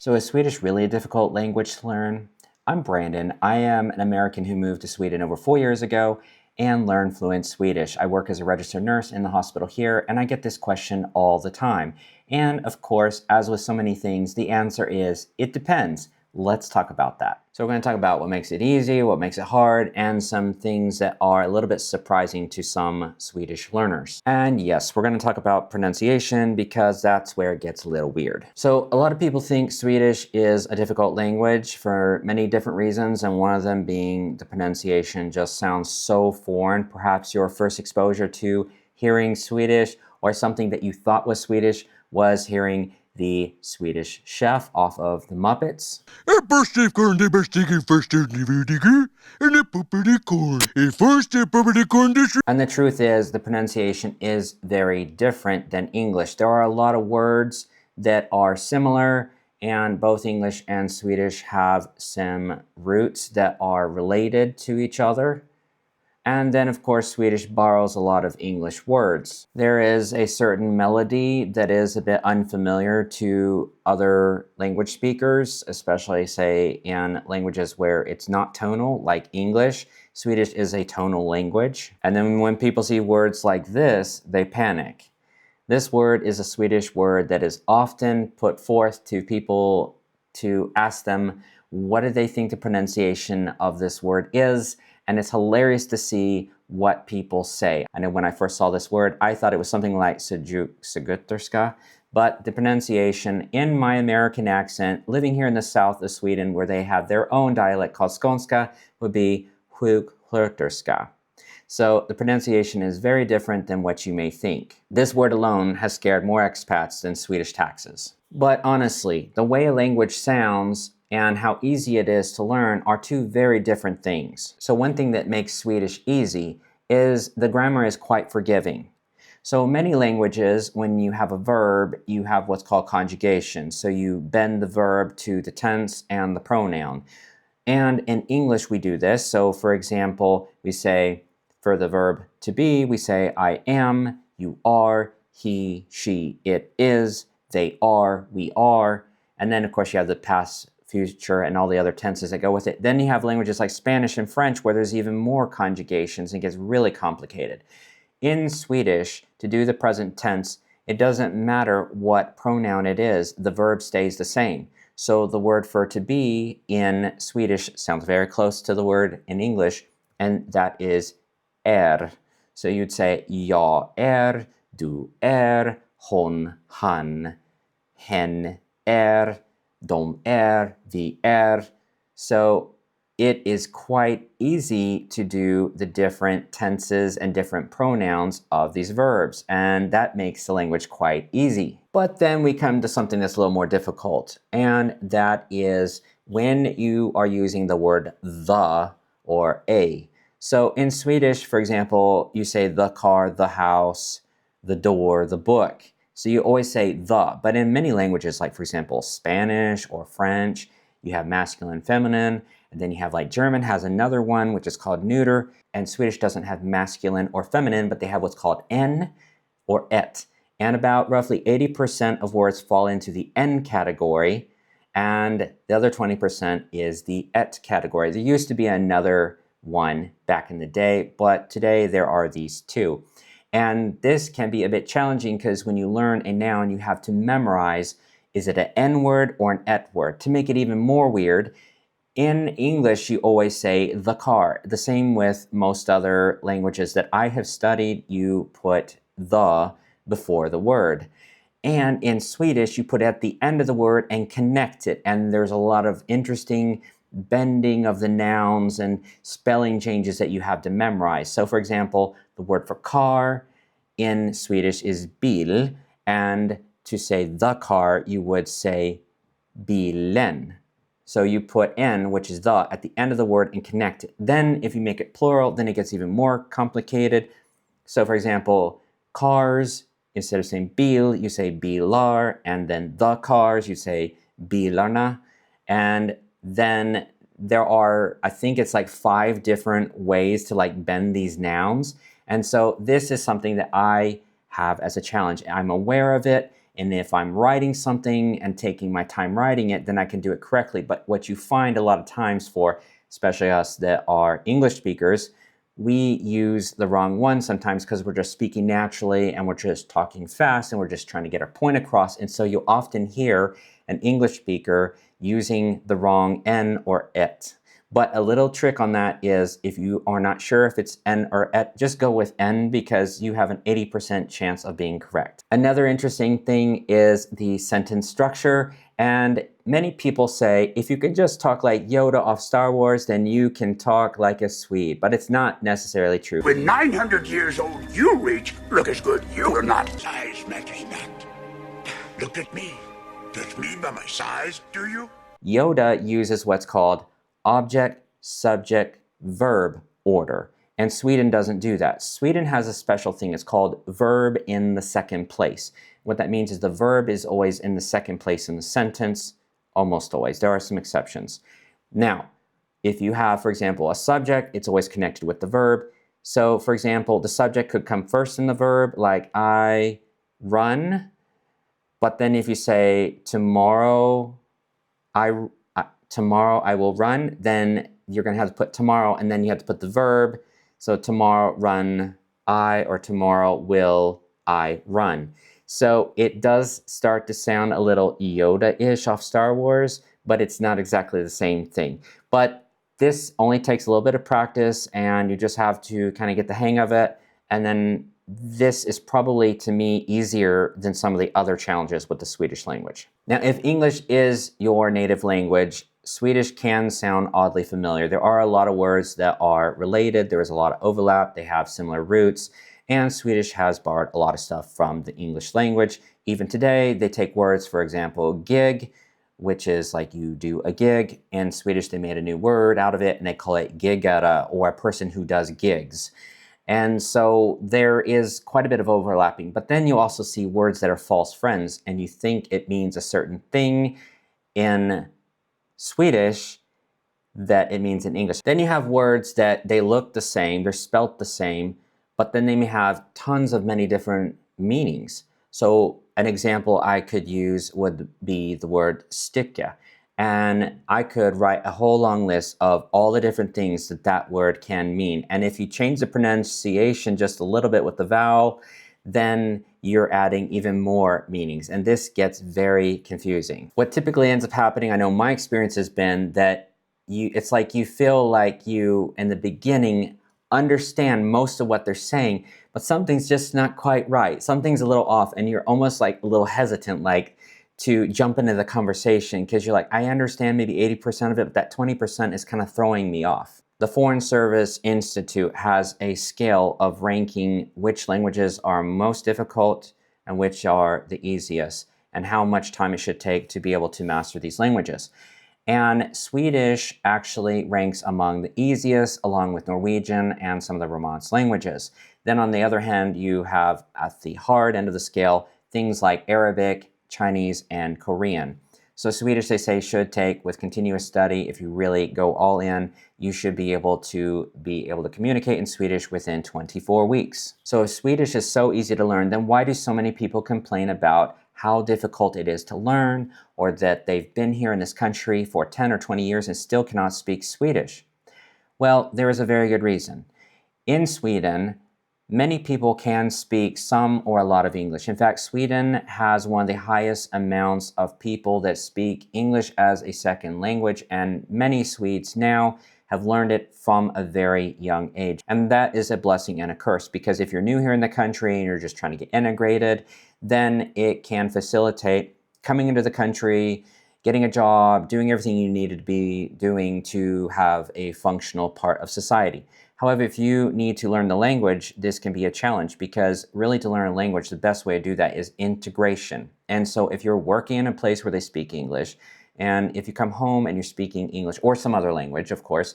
So is Swedish really a difficult language to learn? I'm Brandon. I am an American who moved to Sweden over 4 years ago and learned fluent Swedish. I work as a registered nurse in the hospital here, and I get this question all the time. And of course, as with so many things, the answer is, it depends. Let's talk about that. So we're going to talk about what makes it easy, what makes it hard, and some things that are a little bit surprising to some Swedish learners. And yes, we're going to talk about pronunciation because that's where it gets a little weird. So a lot of people think Swedish is a difficult language for many different reasons, and one of them being the pronunciation just sounds so foreign. Perhaps your first exposure to hearing Swedish or something that you thought was Swedish was hearing the Swedish Chef off of the Muppets. And the truth is, the pronunciation is very different than English. There are a lot of words that are similar, and both English and Swedish have some roots that are related to each other. And then, of course, Swedish borrows a lot of English words. There is a certain melody that is a bit unfamiliar to other language speakers, especially, say, in languages where it's not tonal, like English. Swedish is a tonal language. And then when people see words like this, they panic. This word is a Swedish word that is often put forth to people to ask them what do they think the pronunciation of this word is. And it's hilarious to see what people say. I know when I first saw this word, I thought it was something like seguterska, but the pronunciation in my American accent, living here in the south of Sweden where they have their own dialect called skånska, would be sjuksköterska. So the pronunciation is very different than what you may think. This word alone has scared more expats than Swedish taxes. But honestly, the way a language sounds and how easy it is to learn are two very different things. So one thing that makes Swedish easy is the grammar is quite forgiving. So many languages, when you have a verb, you have what's called conjugation. So you bend the verb to the tense and the pronoun. And in English we do this. So for example, we say, for the verb to be, we say I am, you are, he, she, it is, they are, we are. And then of course you have the past, future, and all the other tenses that go with it. Then you have languages like Spanish and French where there's even more conjugations and it gets really complicated. In Swedish, to do the present tense, it doesn't matter what pronoun it is, the verb stays the same. So the word for to be in Swedish sounds very close to the word in English, and that is är. So you'd say jag är, du är, hon, han, hen är, de är, vi är. So it is quite easy to do the different tenses and different pronouns of these verbs, and that makes the language quite easy. But then we come to something that's a little more difficult, and that is when you are using the word the or a. So in Swedish, for example, you say the car, the house, the door, the book. So you always say the, but in many languages, like for example, Spanish or French, you have masculine, feminine, and then you have like German has another one, which is called neuter, and Swedish doesn't have masculine or feminine, but they have what's called en or et. And about roughly 80% of words fall into the en category, and the other 20% is the et category. There used to be another one back in the day, but today there are these two. And this can be a bit challenging because when you learn a noun, you have to memorize, is it an N word or an et word? To make it even more weird, in English, you always say the car. The same with most other languages that I have studied, you put the before the word. And in Swedish, you put it at the end of the word and connect it. And there's a lot of interesting bending of the nouns and spelling changes that you have to memorize. So for example, the word for car in Swedish is bil, and to say the car, you would say bilen. So you put n, which is the, at the end of the word and connect it. Then if you make it plural, then it gets even more complicated. So for example, cars, instead of saying bil, you say bilar, and then the cars, you say bilarna. And then there are, I think it's like 5 different ways to like bend these nouns. And so this is something that I have as a challenge. I'm aware of it, And if I'm writing something and taking my time writing it, then I can do it correctly. But what you find a lot of times for, especially us that are English speakers, we use the wrong one sometimes because we're just speaking naturally and we're just talking fast and we're just trying to get our point across. And so you'll often hear an English speaker using the wrong N or it. But a little trick on that is if you are not sure if it's N or et, just go with N because you have an 80% chance of being correct. Another interesting thing is the sentence structure. And many people say, if you could just talk like Yoda off Star Wars, then you can talk like a Swede. But it's not necessarily true. When 900 years old you reach, look as good you will not. Size matters not. Look at me. Judge me by my size, do you? Yoda uses what's called object, subject, verb order. And Sweden doesn't do that. Sweden has a special thing. It's called verb in the second place. What that means is the verb is always in the second place in the sentence, almost always. There are some exceptions. Now, if you have, for example, a subject, it's always connected with the verb. So, for example, the subject could come first in the verb, like I run. But then if you say tomorrow I will run, then you're going to have to put tomorrow, and then you have to put the verb. So tomorrow run I, or tomorrow will I run. So it does start to sound a little Yoda-ish off Star Wars, but it's not exactly the same thing. But this only takes a little bit of practice, and you just have to kind of get the hang of it. And then this is probably, to me, easier than some of the other challenges with the Swedish language. Now, if English is your native language, Swedish can sound oddly familiar. There are a lot of words that are related. There is a lot of overlap. They have similar roots. And Swedish has borrowed a lot of stuff from the English language. Even today, they take words, for example, gig, which is like you do a gig. In Swedish, they made a new word out of it, and they call it gigare, or a person who does gigs. And so there is quite a bit of overlapping. But then you also see words that are false friends, and you think it means a certain thing in Swedish that it means in English. Then you have words that they look the same, they're spelt the same, but then they may have tons of many different meanings. So an example I could use would be the word sticka. And I could write a whole long list of all the different things that that word can mean. And if you change the pronunciation just a little bit with the vowel, then you're adding even more meanings. And this gets very confusing. What typically ends up happening, I know my experience has been that it's like you feel like you, in the beginning, understand most of what they're saying, but something's just not quite right. Something's a little off, and you're almost like a little hesitant, like, to jump into the conversation because you're like, I understand maybe 80% of it, but that 20% is kind of throwing me off. The Foreign Service Institute has a scale of ranking which languages are most difficult and which are the easiest, and how much time it should take to be able to master these languages. And Swedish actually ranks among the easiest, along with Norwegian and some of the Romance languages. Then on the other hand, you have at the hard end of the scale, things like Arabic, Chinese, and Korean. So Swedish, they say, should take with continuous study. If you really go all in, you should be able to communicate in Swedish within 24 weeks. So if Swedish is so easy to learn, then why do so many people complain about how difficult it is to learn, or that they've been here in this country for 10 or 20 years and still cannot speak Swedish? Well, there is a very good reason. In Sweden, many people can speak some or a lot of English. In fact, Sweden has one of the highest amounts of people that speak English as a second language, and many Swedes now have learned it from a very young age. And that is a blessing and a curse, because if you're new here in the country and you're just trying to get integrated, then it can facilitate coming into the country, getting a job, doing everything you need to be doing to have a functional part of society. However, if you need to learn the language, this can be a challenge, because really to learn a language, the best way to do that is integration. And so if you're working in a place where they speak English, and if you come home and you're speaking English or some other language, of course,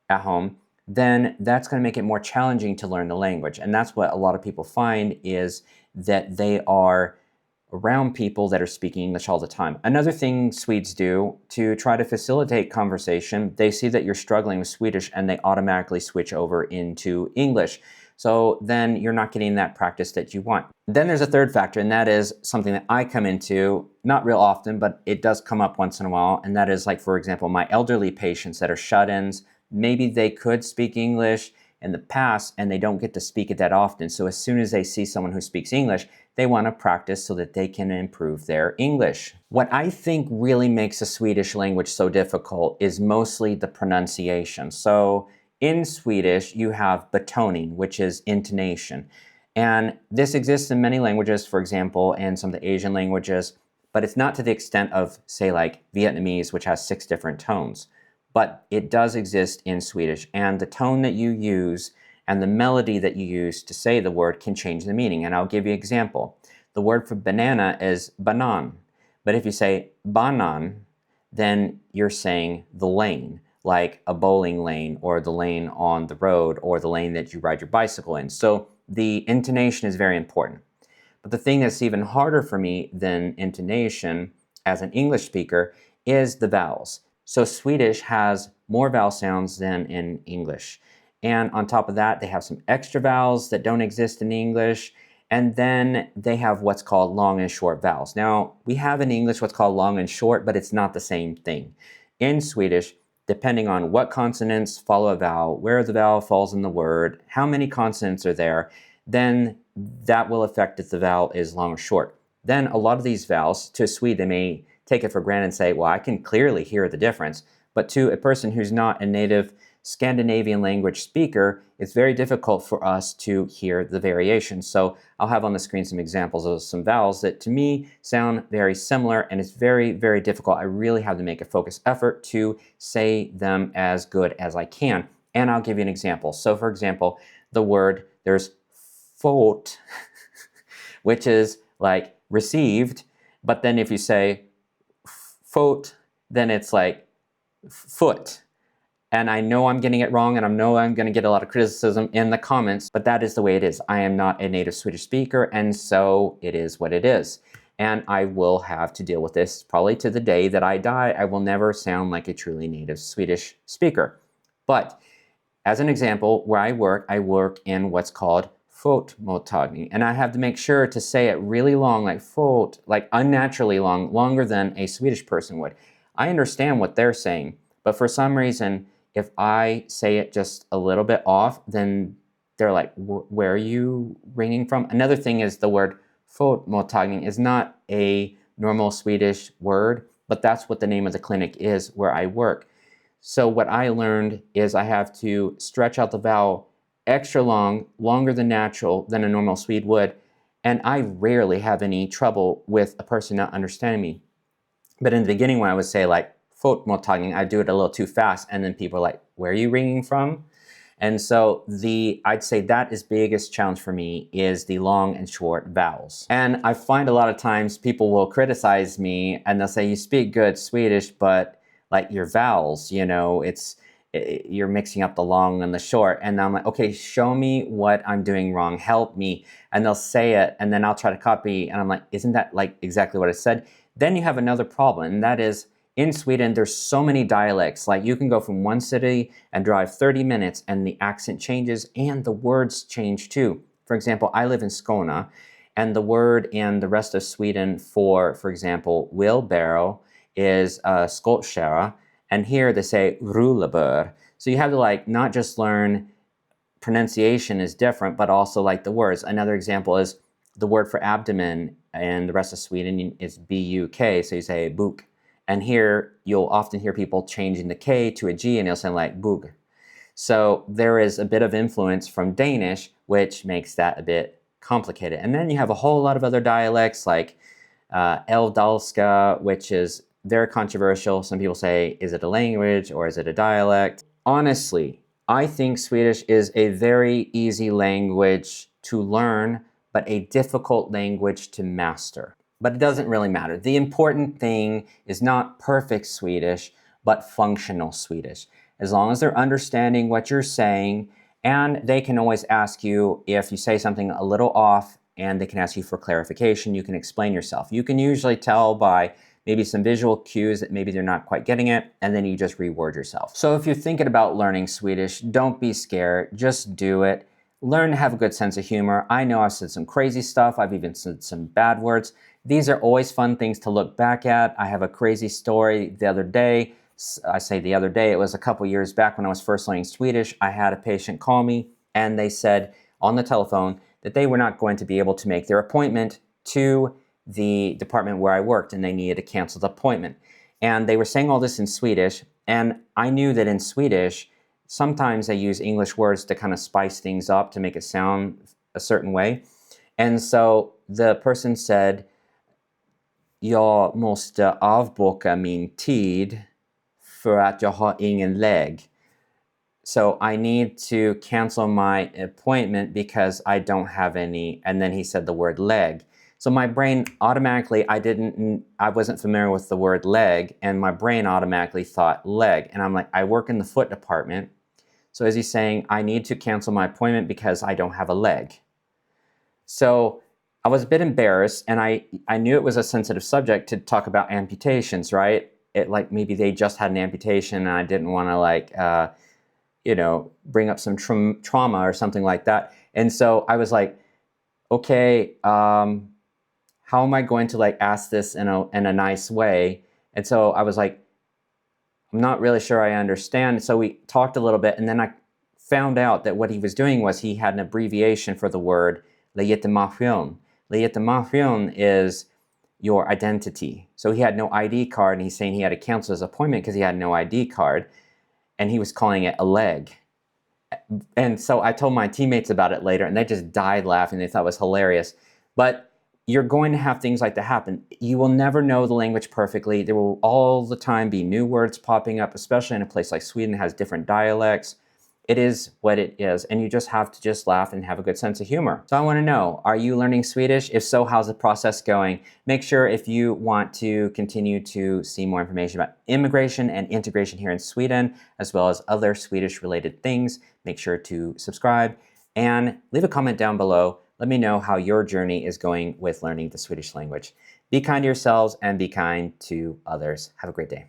at home, then that's going to make it more challenging to learn the language. And that's what a lot of people find, is that they are around people that are speaking English all the time. Another thing Swedes do to try to facilitate conversation, they see that you're struggling with Swedish and they automatically switch over into English. So then you're not getting that practice that you want. Then there's a third factor, and that is something that I come into, not real often, but it does come up once in a while. And that is like, for example, my elderly patients that are shut-ins, maybe they could speak English in the past and they don't get to speak it that often. So as soon as they see someone who speaks English, they want to practice so that they can improve their English. What I think really makes the Swedish language so difficult is mostly the pronunciation. So in Swedish, you have betoning, which is intonation. And this exists in many languages, for example, in some of the Asian languages, but it's not to the extent of, say, like Vietnamese, which has 6 different tones. But it does exist in Swedish, and the tone that you use and the melody that you use to say the word can change the meaning. And I'll give you an example. The word for banana is banan, but if you say banan, then you're saying the lane, like a bowling lane or the lane on the road or the lane that you ride your bicycle in. So the intonation is very important. But the thing that's even harder for me than intonation as an English speaker is the vowels. So Swedish has more vowel sounds than in English. And on top of that, they have some extra vowels that don't exist in English. And then they have what's called long and short vowels. Now, we have in English what's called long and short, but it's not the same thing. In Swedish, depending on what consonants follow a vowel, where the vowel falls in the word, how many consonants are there, then that will affect if the vowel is long or short. Then a lot of these vowels, to a Swede, they may take it for granted and say, well, I can clearly hear the difference. But to a person who's not a native Scandinavian language speaker, it's very difficult for us to hear the variation. So I'll have on the screen some examples of some vowels that to me sound very similar, and it's very, very difficult. I really have to make a focused effort to say them as good as I can. And I'll give you an example. So for example, the word, there's fått, which is like received, but then if you say fått, then it's like foot. And I know I'm getting it wrong, and I know I'm going to get a lot of criticism in the comments, but that is the way it is. I am not a native Swedish speaker, and so it is what it is. And I will have to deal with this probably to the day that I die. I will never sound like a truly native Swedish speaker. But as an example, where I work in what's called fotmottagning, and I have to make sure to say it really long, like fot, like unnaturally long, longer than a Swedish person would. I understand what they're saying, but for some reason, if I say it just a little bit off, then they're like, where are you ringing from? Another thing is the word fotmottagning is not a normal Swedish word, but that's what the name of the clinic is where I work. So what I learned is I have to stretch out the vowel extra long, longer than natural than a normal Swede would, and I rarely have any trouble with a person not understanding me. But in the beginning when I would say like fotmottagning, I do it a little too fast, and then people are like, where are you ringing from? And so I'd say that is biggest challenge for me is the long and short vowels. And I find a lot of times people will criticize me and they'll say, you speak good Swedish, but like your vowels, you're mixing up the long and the short. And I'm like, okay, show me what I'm doing wrong, help me. And they'll say it, and then I'll try to copy, and I'm like, isn't that like exactly what I said? Then you have another problem, and that is in Sweden, there's so many dialects. Like you can go from one city and drive 30 minutes and the accent changes and the words change too. For example, I live in Skåne, and the word in the rest of Sweden for example, wheelbarrow is skottkärra, and here they say rullebör. So you have to like not just learn pronunciation is different, but also like the words. Another example is the word for abdomen in the rest of Sweden is buk, so you say buk. And here you'll often hear people changing the K to a G, and they'll sound like bug. So there is a bit of influence from Danish, which makes that a bit complicated. And then you have a whole lot of other dialects like Älvdalska, which is very controversial. Some people say, is it a language or is it a dialect? Honestly, I think Swedish is a very easy language to learn, but a difficult language to master. But it doesn't really matter. The important thing is not perfect Swedish, but functional Swedish. As long as they're understanding what you're saying, and they can always ask you if you say something a little off, and they can ask you for clarification, you can explain yourself. You can usually tell by maybe some visual cues that maybe they're not quite getting it, and then you just reword yourself. So if you're thinking about learning Swedish, don't be scared, just do it. learn to have a good sense of humor. I know I've said some crazy stuff. I've even said some bad words. These are always fun things to look back at. I have a crazy story the other day. I say the other day, it was a couple years back when I was first learning Swedish. I had a patient call me and they said on the telephone that they were not going to be able to make their appointment to the department where I worked and they needed to cancel the appointment. And they were saying all this in Swedish, and I knew that in Swedish, sometimes they use English words to kind of spice things up to make it sound a certain way. And so the person said, jag måste avboka min tid för att jag har ingen leg. So I need to cancel my appointment because I don't have any, and then he said the word leg. So my brain automatically, I wasn't familiar with the word leg, and my brain automatically thought leg. And I'm like, I work in the foot department. So is he saying I need to cancel my appointment because I don't have a leg? So I was a bit embarrassed, and I knew it was a sensitive subject to talk about amputations, right? It like maybe they just had an amputation and I didn't want to bring up some trauma or something like that. And so I was like, okay, how am I going to like ask this in a nice way? And so I was like, I'm not really sure I understand. So we talked a little bit, and then I found out that what he was doing was he had an abbreviation for the word legitimation. Legitimation is your identity. So he had no ID card, and he's saying he had to cancel his appointment because he had no ID card, and he was calling it a leg. And so I told my teammates about it later, and they just died laughing. They thought it was hilarious. But you're going to have things like that happen. You will never know the language perfectly. There will all the time be new words popping up, especially in a place like Sweden that has different dialects. It is what it is, and you just have to just laugh and have a good sense of humor. So I want to know, are you learning Swedish? If so, how's the process going? Make sure if you want to continue to see more information about immigration and integration here in Sweden, as well as other Swedish-related things, make sure to subscribe and leave a comment down below. Let me know how your journey is going with learning the Swedish language. Be kind to yourselves and be kind to others. Have a great day.